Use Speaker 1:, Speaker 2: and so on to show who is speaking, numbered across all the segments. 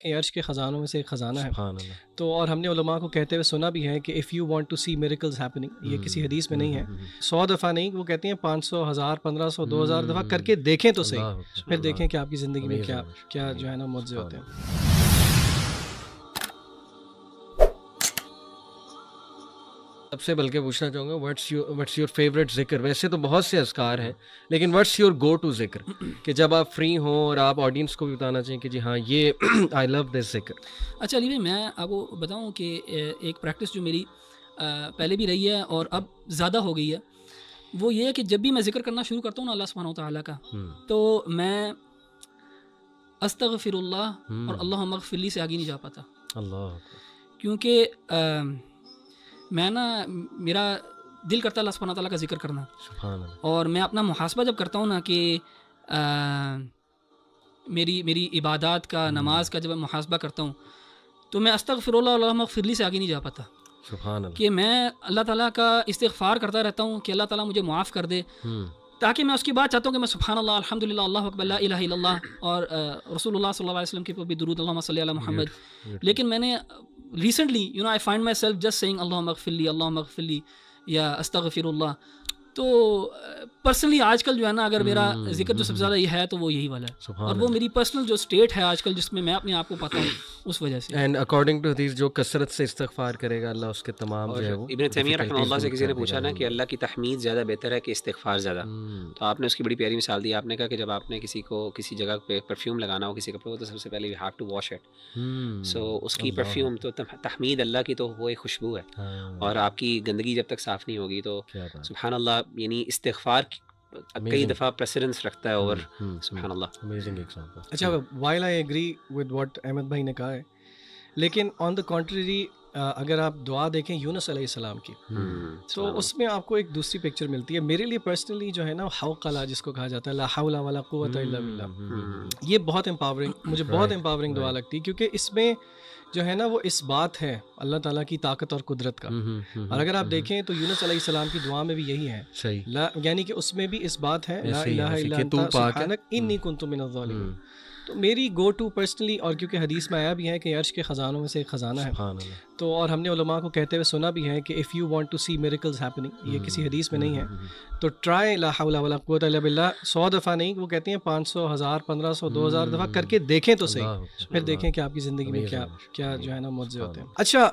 Speaker 1: کہ عرش کے خزانوں میں سے ایک خزانہ ہے.
Speaker 2: سبحان اللہ.
Speaker 1: تو اور ہم نے علماء کو کہتے ہوئے سنا بھی ہے کہ if you want to see miracles happening, یہ کسی حدیث میں نہیں ہے، 100 دفعہ نہیں، وہ کہتے ہیں 500، 1000، 1500، 2000 دفعہ کر کے دیکھیں تو صحیح، پھر دیکھیں کہ آپ کی زندگی میں کیا جو ہے نا معجزے ہوتے ہیں.
Speaker 2: سب سے بلکہ پوچھنا چاہوں گا واٹس یور فیوریٹ ذکر؟ ویسے تو بہت سے اذکار ہیں، لیکن واٹس یور گو ٹو ذکر کہ جب آپ فری ہوں اور آپ آڈینس کو بھی بتانا چاہیں کہ جی ہاں یہ آئی لو دس ذکر.
Speaker 3: اچھا علی بھائی، میں آپ کو بتاؤں کہ ایک پریکٹس جو میری پہلے بھی رہی ہے اور اب زیادہ ہو گئی ہے، وہ یہ ہے کہ جب بھی میں ذکر کرنا شروع کرتا ہوں نا اللہ سبحانہ و تعالیٰ کا، تو میں استغفر اللہ اور اللہم اغفر لی سے آگے نہیں جا پاتا.
Speaker 2: اللہ،
Speaker 3: کیونکہ میں نا، میرا دل کرتا ہے اللہ سبحانہ تعالیٰ کا ذکر کرنا.
Speaker 2: سبحان اللہ.
Speaker 3: اور میں اپنا محاسبہ جب کرتا ہوں نا کہ میری عبادات کا، نماز کا جب میں محاسبہ کرتا ہوں تو میں استغفر اللہ اللہم اغفر لی سے آگے نہیں جا پاتا.
Speaker 2: سبحان اللہ.
Speaker 3: کہ میں اللہ تعالیٰ کا استغفار کرتا رہتا ہوں کہ اللہ تعالیٰ مجھے معاف کر دے، تاکہ میں اس کی بات چاہتا ہوں کہ میں سبحان اللہ، الحمدللہ، اللہ اکبر، لا الہ الا اللہ، اور رسول اللہ صلی اللہ علیہ وسلم کے اوپر بھی درود، اللہم صلی علی محمد. لیکن میں نے recently I find myself just saying اللہم اغفر لی، اللہم اغفر لی، یا استغفر اللہ. تو پرسنلی آج کل جو ہے نا، اگر میرا ذکر جو سب سے زیادہ یہ ہے تو وہ یہی والا ہے، اور وہ میری پرسنل جو اسٹیٹ ہے آج کل جس میں اپنے آپ کو پاتا ہوں اس وجہ سے.
Speaker 2: اینڈ اکارڈنگ ٹو حدیث جو کثرت سے استغفار کرے گا اللہ اس کے تمام جو ہے وہ.
Speaker 4: ابن تیمیہ رحمہ اللہ سے کسی نے پوچھا نا کہ اللہ کی تحمید زیادہ بہتر ہے کہ استغفار زیادہ، تو آپ نے اس کی بڑی پیاری مثال دی. آپ نے کہا کہ جب آپ نے کسی جگہ پہ پرفیوم لگانا ہو کسی کپڑے کو، تو سب سے پہلے you have to wash it. So اس کی پرفیوم تو تحمید اللہ کی تو وہ ایک خوشبو ہے، اور آپ کی گندگی جب تک صاف نہیں ہوگی تو سبحان اللہ، یعنی استغفار کئی دفعہ پریسیڈنس رکھتا ہے اوور سبحان اللہ.
Speaker 2: Amazing example.
Speaker 1: اچھا، while I agree with what Ahmed بھائی نے کہا ہے، لیکن آن دا کنٹریری اگر آپ دعا دیکھیں یونس علیہ السلام کی، تو اس میں آپ کو ایک دوسری پکچر ملتی ہے. میرے لیے پرسنلی جو ہے نا، حوقلہ جس کو کہا جاتا ہے، لا حول ولا قوت الا باللہ، یہ بہت امپاورنگ، مجھے بہت امپاورنگ دعا لگتی ہے، کیونکہ اس میں جو ہے نا وہ اس بات ہے اللہ تعالیٰ کی طاقت اور قدرت کا. اور اگر آپ دیکھیں تو یونس علیہ السلام کی دعا میں بھی یہی ہے، یعنی کہ اس میں بھی اس بات ہے، لا الہ الا انت سبحانک انی کنت من الظالمین. تو میری گو ٹو پرسنلی، اور کیونکہ حدیث میں آیا بھی ہے کہ عرش کے خزانوں میں سے ایک خزانہ ہے، تو اور ہم نے علماء کو کہتے ہوئے سنا بھی ہے کہ if you want to see miracles happening, یہ کسی حدیث میں نہیں ہے، تو ٹرائی لا حول ولا قوت الا باللہ 100 دفعہ نہیں، وہ کہتے ہیں 500، 1000، 1500، 2000 دفعہ کر کے دیکھیں تو صحیح، پھر دیکھیں کہ آپ کی زندگی میں کیا جو ہے نا معجزے ہوتے ہیں. اچھا،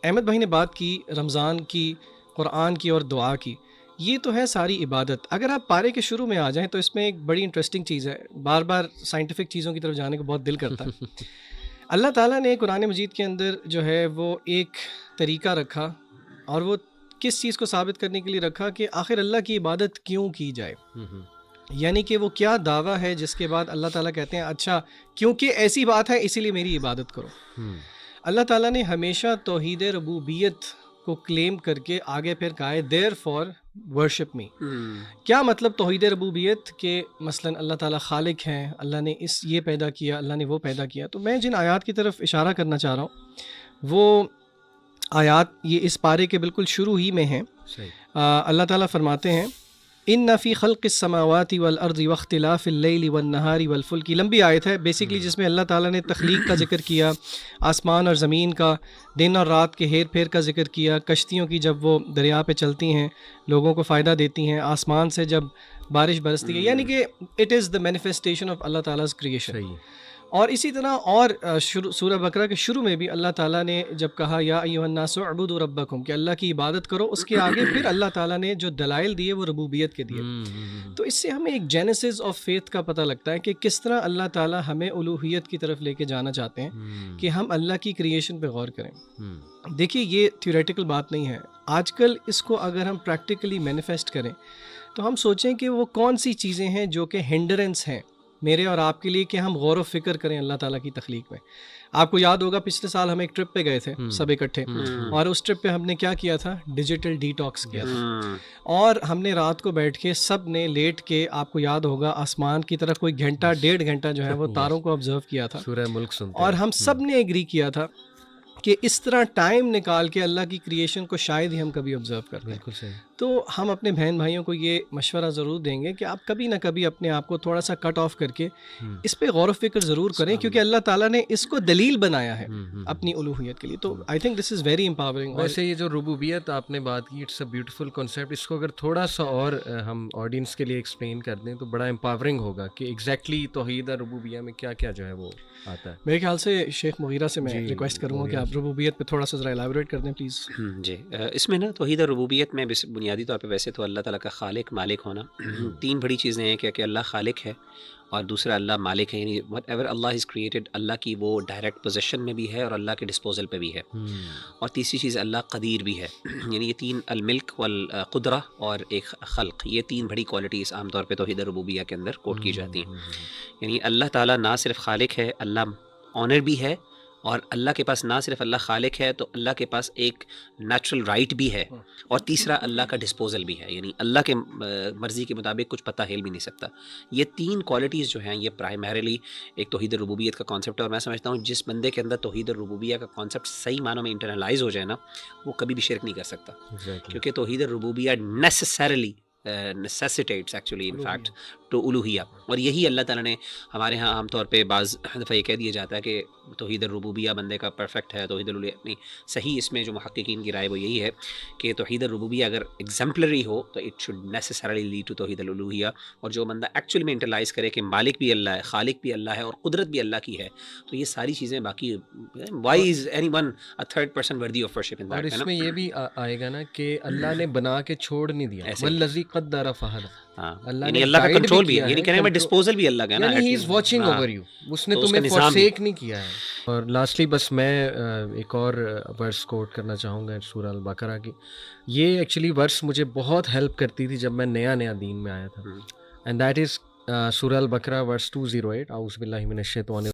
Speaker 1: احمد بھائی نے بات کی رمضان کی، قرآن کی اور دعا کی، یہ تو ہے ساری عبادت. اگر آپ پارے کے شروع میں آ جائیں تو اس میں ایک بڑی انٹرسٹنگ چیز ہے، بار بار سائنٹیفک چیزوں کی طرف جانے کو بہت دل کرتا ہے. اللہ تعالیٰ نے قرآن مجید کے اندر جو ہے وہ ایک طریقہ رکھا، اور وہ کس چیز کو ثابت کرنے کے لیے رکھا کہ آخر اللہ کی عبادت کیوں کی جائے. یعنی کہ وہ کیا دعویٰ ہے جس کے بعد اللہ تعالیٰ کہتے ہیں اچھا کیونکہ ایسی بات ہے اسی لیے میری عبادت کرو. اللہ تعالیٰ نے ہمیشہ توحید ربوبیت کو کلیم کر کے آگے پھر کہا ہے دیر فار ورشپ می. کیا مطلب توحید ربوبیت؟ کہ مثلا اللہ تعالیٰ خالق ہیں، اللہ نے یہ پیدا کیا، اللہ نے وہ پیدا کیا. تو میں جن آیات کی طرف اشارہ کرنا چاہ رہا ہوں وہ آیات یہ اس پارے کے بالکل شروع ہی میں ہیں. اللہ تعالیٰ فرماتے ہیں ان فی خلق السماوات والارض واختلاف اللیل والنہار والفلک. لمبی آیت ہے بیسیکلی، جس میں اللہ تعالیٰ نے تخلیق کا ذکر کیا، آسمان اور زمین کا، دن اور رات کے ہیر پھیر کا ذکر کیا، کشتیوں کی جب وہ دریا پہ چلتی ہیں لوگوں کو فائدہ دیتی ہیں، آسمان سے جب بارش برستی ہے، یعنی کہ it is the manifestation of اللہ تعالیٰ کریشن. اور اسی طرح اور سورہ بقرہ کے شروع میں بھی اللہ تعالیٰ نے جب کہا یا ایھا الناس اعبدوا ربکم، کہ اللہ کی عبادت کرو، اس کے آگے پھر اللہ تعالیٰ نے جو دلائل دیے وہ ربوبیت کے دیے. تو اس سے ہمیں ایک جینیسس آف فیتھ کا پتہ لگتا ہے کہ کس طرح اللہ تعالیٰ ہمیں الوہیت کی طرف لے کے جانا چاہتے ہیں کہ ہم اللہ کی کریشن پہ غور کریں. دیکھیے یہ تھیوریٹیکل بات نہیں ہے، آج کل اس کو اگر ہم پریکٹیکلی مینیفیسٹ کریں تو ہم سوچیں کہ وہ کون سی چیزیں ہیں جو کہ ہنڈرنس ہیں میرے اور آپ کے لیے کہ ہم غور و فکر کریں اللہ تعالیٰ کی تخلیق میں. آپ کو یاد ہوگا پچھلے سال ہم ایک ٹرپ پہ گئے تھے سب اکٹھے، اور اس ٹرپ پہ ہم نے کیا کیا تھا، ڈیجیٹل ڈی ٹاکس کیا تھا. اور ہم نے رات کو بیٹھ کے سب نے لیٹ کے، آپ کو یاد ہوگا آسمان کی طرف کوئی گھنٹہ 1.5 گھنٹہ جو ہے وہ تاروں کو آبزرو کیا تھا،
Speaker 2: سورہ ملک سنتے،
Speaker 1: اور ہم سب نے ایگری کیا تھا کہ اس طرح ٹائم نکال کے اللہ کی کریشن کو شاید ہی ہم کبھی آبزرو کرتے ہیں.
Speaker 2: بالکل صحیح.
Speaker 1: تو ہم اپنے بہن بھائیوں کو یہ مشورہ ضرور دیں گے کہ آپ کبھی نہ کبھی اپنے آپ کو تھوڑا سا کٹ آف کر کے اس پہ غور و فکر ضرور کریں, کیونکہ اللہ تعالیٰ نے اس کو دلیل بنایا ہے اپنی الوہیت کے لیے. تو I think this is very empowering.
Speaker 2: ویسے یہ جو ربوبیت آپ نے بات کی, اٹس اے بیوٹیفل کانسیپٹ. اس کو اگر تھوڑا سا اور ہم آڈینس کے لیے ایکسپلین کر دیں تو بڑا امپاورنگ ہوگا کہ ایگزیکٹلی توحید ربوبیہ میں کیا کیا جو ہے وہ آتا ہے.
Speaker 1: میرے خیال سے شیخ مغیرہ سے میں ریکویسٹ کروں گا کہ آپ ربوبیت پہ تھوڑا سا ذرا ایلیبوریٹ کر دیں پلیز.
Speaker 4: جی, اس میں نا توحید ربوبیت میں بنیادی طور پہ ویسے تو اللہ تعالیٰ کا خالق مالک ہونا, تین بڑی چیزیں ہیں کہ اللہ خالق ہے اور دوسرا اللہ مالک ہے, یعنی وٹ ایور اللہ از کریٹڈ اللہ کی وہ ڈائریکٹ پوزیشن میں بھی ہے اور اللہ کے ڈسپوزل پہ بھی ہے, اور تیسری چیز اللہ قدیر بھی ہے. یعنی یہ تین, الملک والقدرہ اور ایک خلق, یہ تین بڑی کوالٹیز عام طور پہ توحید ربوبیہ کے اندر کوٹ کی جاتی ہیں. یعنی اللہ تعالیٰ نہ صرف خالق ہے, اللہ آنر بھی ہے, اور اللہ کے پاس نہ صرف اللہ خالق ہے تو اللہ کے پاس ایک نیچرل رائٹ بھی ہے, اور تیسرا اللہ کا ڈسپوزل بھی ہے, یعنی اللہ کے مرضی کے مطابق کچھ پتہ ہل بھی نہیں سکتا. یہ تین کوالٹیز جو ہیں یہ پرائمریلی ایک توحید ربوبیت کا کانسیپٹ ہے, اور میں سمجھتا ہوں جس بندے کے اندر توحید ربوبیہ کا کانسیپٹ صحیح معنوں میں انٹرنلائز ہو جائے نا, وہ کبھی بھی شرک نہیں کر سکتا, کیونکہ توحید ربوبیہ necessarily necessitates actually in fact to الوہیہ. اور یہی اللہ تعالیٰ نے ہمارے ہاں عام طور پہ بعض دفعہ یہ کہہ دیا جاتا ہے کہ توحید الربوبیہ بندے کا پرفیکٹ ہے, توحید الوہیہ نہیں. صحیح اس میں جو محققین کی رائے وہ یہی ہے کہ توحید الربوبیہ اگر ایگزمپلری ہو تو it should necessarily lead to توحید الوہیہ, اور جو بندہ ایکچولی میں انٹرلائز کرے کہ مالک بھی اللہ ہے, خالق بھی اللہ ہے, اور قدرت بھی اللہ کی ہے, تو یہ ساری چیزیں باقی why is anyone a third person worthy of worship in that.
Speaker 2: اور اس میں یہ بھی آئے گا نا کہ اللہ نے بنا کے چھوڑ نہیں دیا, والذی قدر فہد.
Speaker 4: یعنی اللہ کا کنٹرول بھی ہے, یعنی کہنے میں ڈسپوزل بھی اللہ کا ہے نا,
Speaker 2: یعنی ہی از واچنگ اوور یو, اس نے تمہیں فورسیک نہیں کیا ہے. اور لاسٹلی بس میں ایک اور ورس کوٹ کرنا چاہوں گا سورہ البقرہ کی. یہ ایکچولی ورس مجھے بہت ہیلپ کرتی تھی جب میں نیا دین میں آیا تھا, اینڈ دیٹ از سورہ البقرہ ورس 208. اعوذ باللہ من الشیطان